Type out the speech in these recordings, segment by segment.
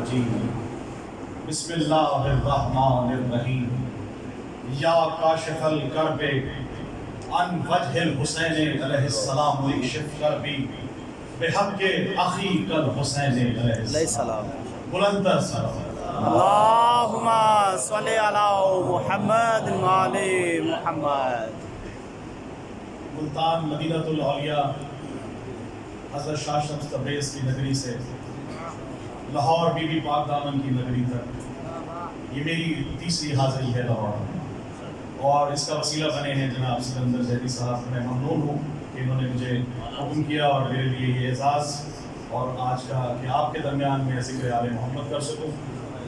الرجیم بسم اللہ الرحمن الرحیم یا کاشف الکرب عن وجہ الحسین علیہ السلام اکشف کربی بحق اخیک الحسین علیہ السلام بلند تر صلوات اللہم صلی علی محمد وعلی محمد۔ ملتان مدینہ العلیاء حضرت شاہ شمس تبریز کی نگری سے لاہور بی بی پاک دامن کی نگری تک یہ میری تیسری حاضری ہے لاہور میں، اور اس کا وسیلہ بنے ہیں جناب سکندر زیدی صاحب۔ میں ممنون ہوں کہ انہوں نے مجھے حکم کیا اور میرے لیے یہ اعزاز اور آج کا کہ آپ کے درمیان میں ذکر آل محمد کر سکوں۔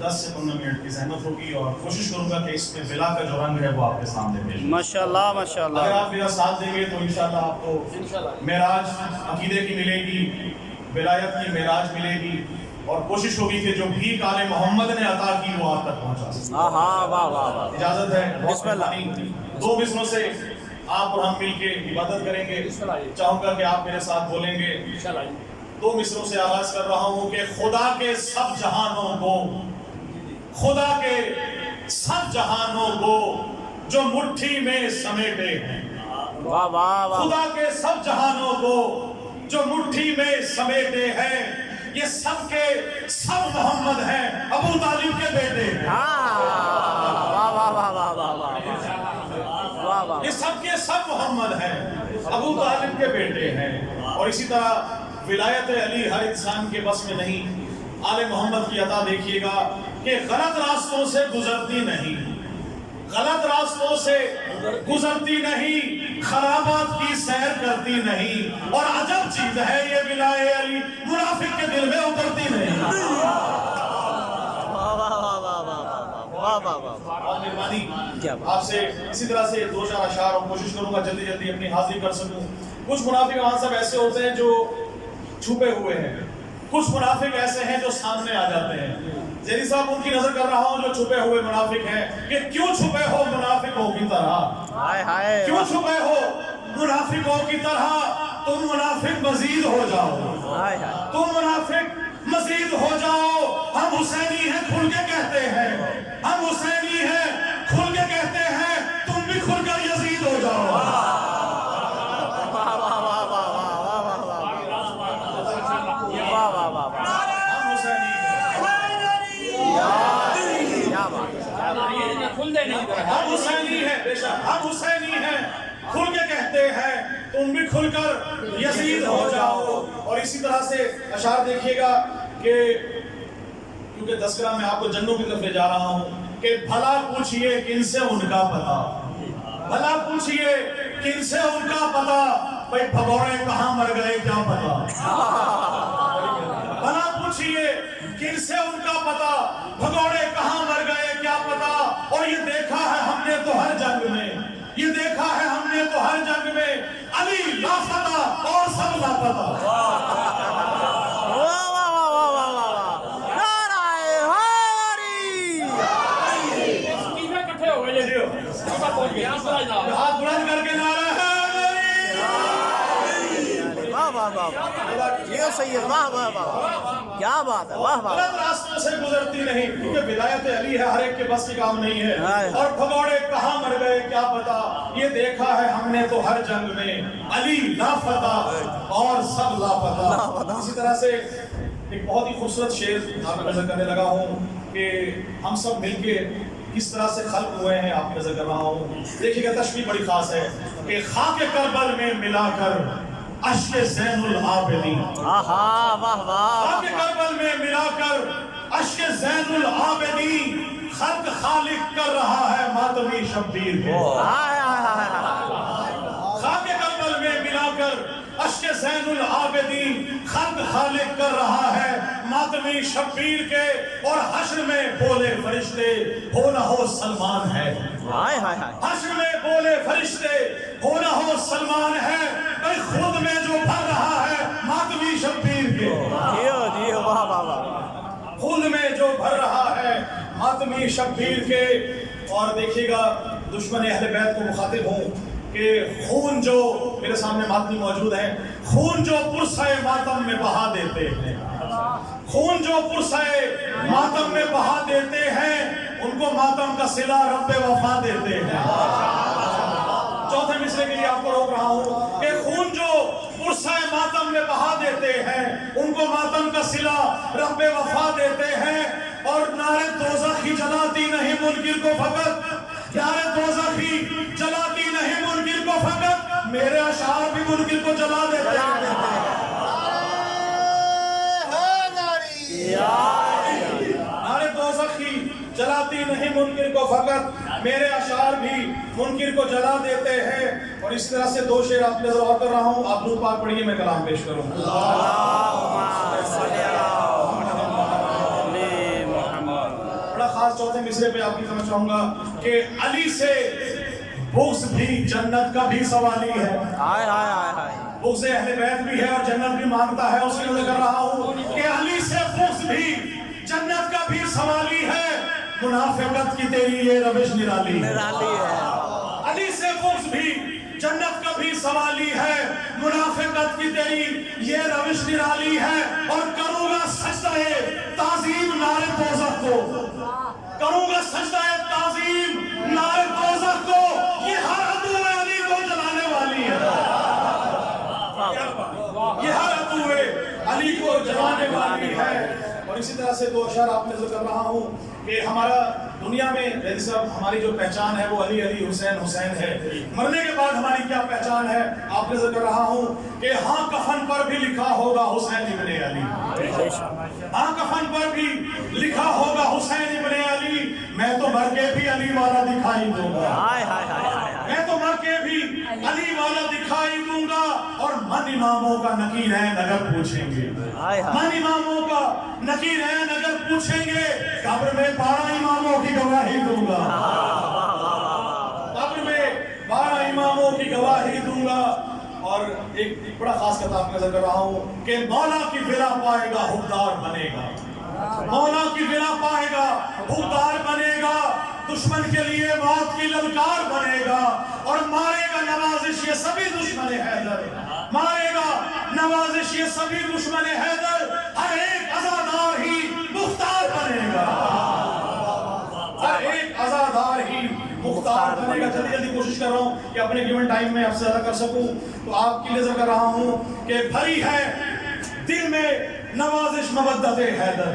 10 سے 15 منٹ کی زحمت ہوگی اور کوشش کروں گا کہ اس میں بلا کا جو رنگ ہے وہ آپ کے سامنے پیش ہو۔ ماشاءاللہ ماشاءاللہ۔ اگر آپ میرا ساتھ دیں گے تو انشاءاللہ آپ کو معراج عقیدے کی ملے گی، ولایت کی معراج ملے گی، اور کوشش ہوگی کہ جو بھی آل محمد نے عطا کی وہ آپ تک پہنچا سکے۔ واہ واہ واہ واہ۔ اجازت ہے بسم اللہ۔ دو بسموں سے آپ اور ہم مل کے عبادت کریں گے۔ چاہوں گا کہ آپ میرے ساتھ بولیں گے۔ دو مصروں سے آغاز کر رہا ہوں کہ خدا کے سب جہانوں کو، خدا کے سب جہانوں کو جو مٹھی میں سمیٹے ہیں، واہ واہ واہ۔ خدا کے سب جہانوں کو جو مٹھی میں سمیٹے ہیں، یہ سب کے سب محمد ہیں، ابو طالب کے بیٹے ہیں۔ واہ واہ واہ واہ واہ واہ واہ واہ۔ یہ سب کے سب محمد ہیں، ابو طالب کے بیٹے ہیں۔ اور اسی طرح ولایت علی ہر انسان کے بس میں نہیں۔ آل محمد کی عطا دیکھیے گا کہ غلط راستوں سے گزرتی نہیں، غلط راستوں سے گزرتی نہیں، خرابات کی سیر کرتی نہیں، اور عجب چیز ہے یہ ولایت علی منافق کے دل میں اترتی نہیں۔ بہت مہربانی آپ سے اسی طرح سے دو چار اشعار اور کوشش کروں گا جلدی جلدی اپنی حاضری کر سکوں۔ کچھ منافق وہاں سب ایسے ہوتے ہیں جو چھپے ہوئے ہیں، کچھ منافق ایسے ہیں جو سامنے آ جاتے ہیں۔ زیدی صاحب ان کی نظر کر رہا ہوں جو چھپے ہوئے منافق ہیں کہ کیوں چھپے ہو منافقوں کی طرح، کیوں چھپے ہو منافقوں کی طرح، تم منافق مزید ہو جاؤ، تم منافق مزید ہو جاؤ۔ ہم حسینی ہیں کھل کے کہتے ہیں، ہم حسینی ہیں کھل کے کہتے ہیں، تم بھی کھل کر یزید ہو جاؤ۔ ہم حسینی ہیں، بے شک ہم حسینی ہیں کھل کے کہتے ہیں، تم بھی کھل کر یزید ہو جاؤ۔ اور اسی طرح سے اشعار دیکھیے گا کہ کیونکہ تذکرہ میں آپ کو جنوں کی طرف لے جا رہا ہوں کہ بھلا پوچھئے کن سے ان کا پتہ، بھلا پوچھئے کن سے ان کا پتہ، بھئی بھگوڑے کہاں مر گئے کیا پتہ، بھلا پوچھئے کن سے ان کا پتہ، بھگوڑے کہاں مر گئے کیا پتہ۔ اور یہ دیکھا ہے ہم نے تو ہر جنگ میں، یہ دیکھا ہے ہم نے تو ہر جنگ میں، علی لاپتہ اور سب لاپتہ۔ ہاتھ بلند کر کے نعرہ ہے یہ سید، واہ واہ واہ، کیا بات ہے، واہ واہ۔ غلط راستوں سے گزرتی نہیں، کیونکہ ولایت علی ہے ہر ایک کے بس کی کام نہیں ہے۔ اور بھگوڑے کہاں مر گئے کیا پتا، یہ دیکھا ہے ہم نے تو ہر جنگ میں، علی لاپتہ اور سب لاپتہ۔ اسی طرح سے ایک بہت ہی خوبصورت شعر آپ کو نظر کرنے لگا ہوں کہ ہم سب مل کے کس طرح سے خلق ہوئے ہیں، آپ کی نظر کر رہا ہوں۔ دیکھیے گا تشبیہ بڑی خاص ہے کہ خاک کربل میں ملا کر اشک زین العابدین، واہ واہ واہ۔ خاک کربل میں ملا کر اشک زین العابدین، خلق خالق کر رہا ہے ماتمی شبیر کو۔ خاک کربل میں ملا کر اشک زین العابدین، خلق خالق کر رہا ہے ماتمی شبیر کے، اور حشر میں بولے فرشتے ہو نہ ہو سلمان ہے، حشر میں بولے فرشتے ہو نہ ہو سلمان ہے، بھئی خود میں جو بھر رہا ہے ماتمی شبیر کے، خود میں جو بھر رہا ہے ماتمی شبیر کے۔ اور دیکھیے گا دشمن اہل بیت کو مخاطب ہوں کہ خون جو میرے سامنے ماتمی موجود ہے، خون جو پرسہ ماتم میں بہا دیتے ہیں، خون جو پرسائے ماتم میں بہا دیتے ہیں ان کو ماتم کا صلہ رب وفا دیتے ہیں. چوتھے مصرے کے لیے آپ کو روک رہا ہوں کہ خون جو پرسائے ماتم میں بہا دیتے ہیں ان کو ماتم کا صلہ رب وفا دیتے ہیں. اور نار دوزخ ہی جلاتی نہیں منکر کو فقط، نار دوزخ ہی جلاتی نہیں منکر کو فقط، میرے اشعار بھی منکر کو جلا دیتے ہیں. نار دوزخ ہی جلاتی نہیں منکر کو فقط، میرے اشعار بھی منکر کو جلا دیتے ہیں. اور اس طرح سے دو شعر آپ نظر اور کر رہا ہوں، آپ درود پاک پڑھیے، میں کلام پیش کروں. بڑا خاص چوتھے مصرے پہ آپ کی سمجھ چاہوں گا کہ علی سے بغض بھی جنت کا بھی سوالی ہے. بغض اہل بیت بھی ہے اور جنت بھی مانگتا ہے. اس لیے کر رہا ہوں کہ علی سے بغض بھی جنت کا بھی سوالی ہے. منافقت کی تیری یہ روش نرالی ہے. علی سے بغض بھی جنت کا بھی سوالی ہے. منافقت کی تیری یہ روش نرالی ہے. اور کروں گا سجدہ تعظیم نار دوزخ کو، کروں گا سجدہ تعظیم نار دوزخ کو. یہ ہر عدو علی کو جلانے والی ہے. یہ ہر عدو علی کو جلانے والی ہے. اور اسی طرح سے دو اشعار آپ نظر کر رہا ہوں کہ ہمارا دنیا میں جیسے صاحب ہماری جو پہچان ہے وہ علی علی حسین حسین ہے. مرنے کے بعد ہماری کیا پہچان ہے آپ نظر کر رہا ہوں کہ ہاں کفن پر بھی لکھا ہوگا حسین ابن علی. ہاں کفن پر بھی لکھا ہوگا حسین ابن علی. میں تو مر کے بھی علی والا دکھائی دوں گا، میں تو مر کے بھی علی والا دکھائی دوں گا. اور من اماموں کا نکیر ہے اگر پوچھیں گے، من اماموں کا نکیر ہے اگر پوچھیں گے، قبر میں 12 اماموں کی گواہی دوں گا، قبر میں 12 اماموں کی گواہی دوں گا. اور ایک بڑا خاص کتاب نظر کر رہا ہوں کہ مولا کی بلا پائے گا حقدار بنے گا، مولا کی بلا پائے گا حقدار بنے گا. دشمن کے لیے موت کی للکار بنے گا اور مارے گا نوازش یہ سبھی دشمن حیدر، مارے گا نوازش یہ سبھی دشمن حیدر. ہر ایک عزادار ہی مختار بنے گا، ہر ایک عزادار ہی مختار بنے گا. جلدی جلدی کوشش کر رہا ہوں کہ اپنے گیون ٹائم میں آپ سے زیادہ کر سکوں. تو آپ کی نظر کر رہا ہوں کہ بھری ہے دل میں نوازش مودت حیدر،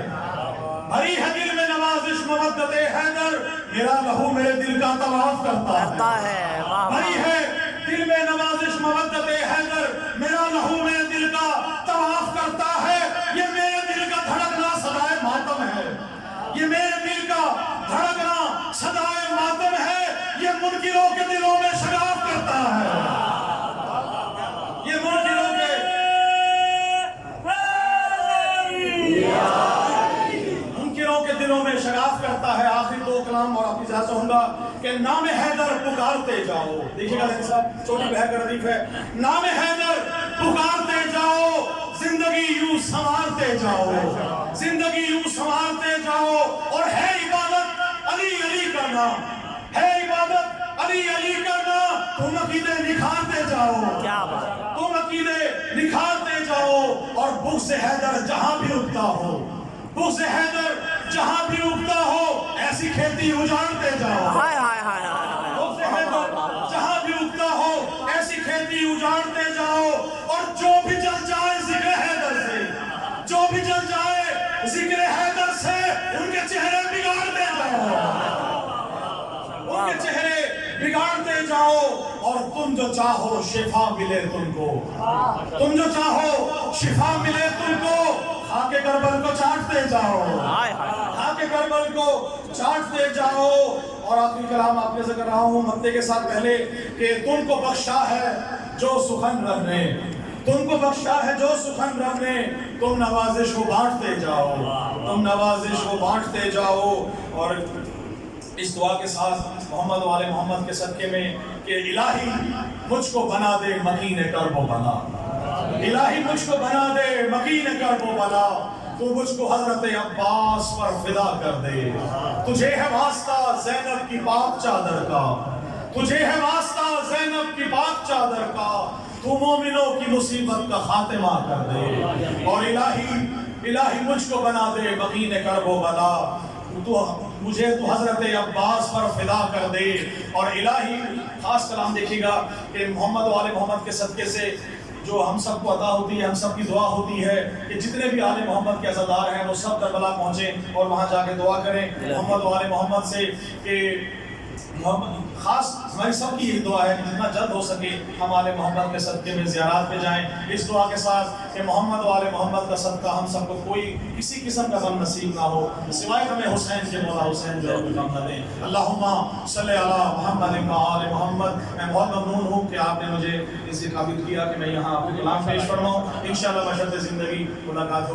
بھری ہے دل میں نوازش مودت حیدر. میرا لہو میرے دل کا طواف کرتا ہے. بھری ہے دل میں نوازش مودت حیدر، میرا لہو میرے دل کا طواف کرتا ہے. یہ میرے دل کا دھڑکنا صدائے ماتم ہے، یہ میرے دل کا دھڑکنا صدائے ماتم ہے. یہ منکروں کے دلوں میں شگاف کرتا ہے، یہ منکروں کے دلوں میں شگاف کرتا ہے. آخری دو کلام اور آپ کی اجازت چاہوں گا کہ نام حیدر پکارتے جاؤ. دیکھیے گا صاحب چھوٹی بہہ کر ردیف ہے. نام حیدر پکارتے جاؤ، زندگی یوں سنوارتے جاؤ، زندگی یوں سنوارتے جاؤ. اور ہے عبادت علی علی کا نام، ہے عبادت علی علی کا نام. تم عقیدے نکھارتے جاؤ، تم عقیدے نکھارتے جاؤ. اور بغض حیدر جہاں بھی اگتا ہو، بغض حیدر جہاں بھی اگتا ہو، ایسی کھیتی اجاڑتے جاؤ. بغض حیدر جہاں بھی اگتا ہو، ایسی کھیتی اجاڑتے جاؤ. اور جو بھی جل جائے ذکر حیدر سے، جو بھی جل جائے ذکر حیدر سے، ان کے چہرے بگاڑتے جاؤ، ان کے چہرے بگاڑتے جاؤ. اور تم جو چاہو شفا ملے تم کو، تم جو چاہو شفا ملے تم کو. خاک کربل کو چاٹتے جاؤ، خاک کربل کو چاٹتے جاؤ. اور آخری کلام آپ سے کر رہا ہوں مدے کے ساتھ پہلے کہ تم کو بخشا ہے جو سخن رب نے، تم کو بخشا ہے جو سخن رب نے. تم نوازش کو بانٹتے جاؤ، تم نوازش کو بانٹتے جاؤ. اور اس دعا کے ساتھ محمد والے محمد کے صدقے میں کہ الہی مجھ کو بنا دے مکین کرب و بلا، الہی مجھ کو بنا دے مکین کرب و بلا. تو مجھ کو حضرت عباس پر فدا کر دے. تجھے ہے واسطہ زینب کی پاک چادر کا، تجھے ہے واسطہ زینب کی پاک چادر کا. تو مومنوں کی مصیبت کا خاتمہ کر دے. اور الہی الہی مجھ کو بنا دے بقین کرب و بلا، مجھے تو حضرت عباس پر فدا کر دے۔ اور الہی خاص کلام دیکھیے گا کہ محمد و آل محمد کے صدقے سے جو ہم سب کو عطا ہوتی ہے، ہم سب کی دعا ہوتی ہے کہ جتنے بھی آل محمد کے عزادار ہیں وہ سب کربلا پہنچیں اور وہاں جا کے دعا کریں محمد و آل محمد سے کہ خاص ہماری سب کی یہی دعا ہے کہ جتنا جلد ہو سکے ہم آل محمد کے صدقے میں زیارات پہ جائیں، اس دعا کے ساتھ کہ محمد و آل محمد کا صدقہ ہم سب کو کوئی کسی قسم کا غم نصیب نہ ہو سوائے ہمیں حسین کے، مولا حسین جو ہے غم نہ دیں۔ اللہم صلی علی محمد و آل محمد۔ میں بہت ممنون ہوں کہ آپ نے مجھے اس قابل کیا کہ میں یہاں آپ کو کلام پیش فرماؤں۔ انشاءاللہ بشرط زندگی ملاقات ہو۔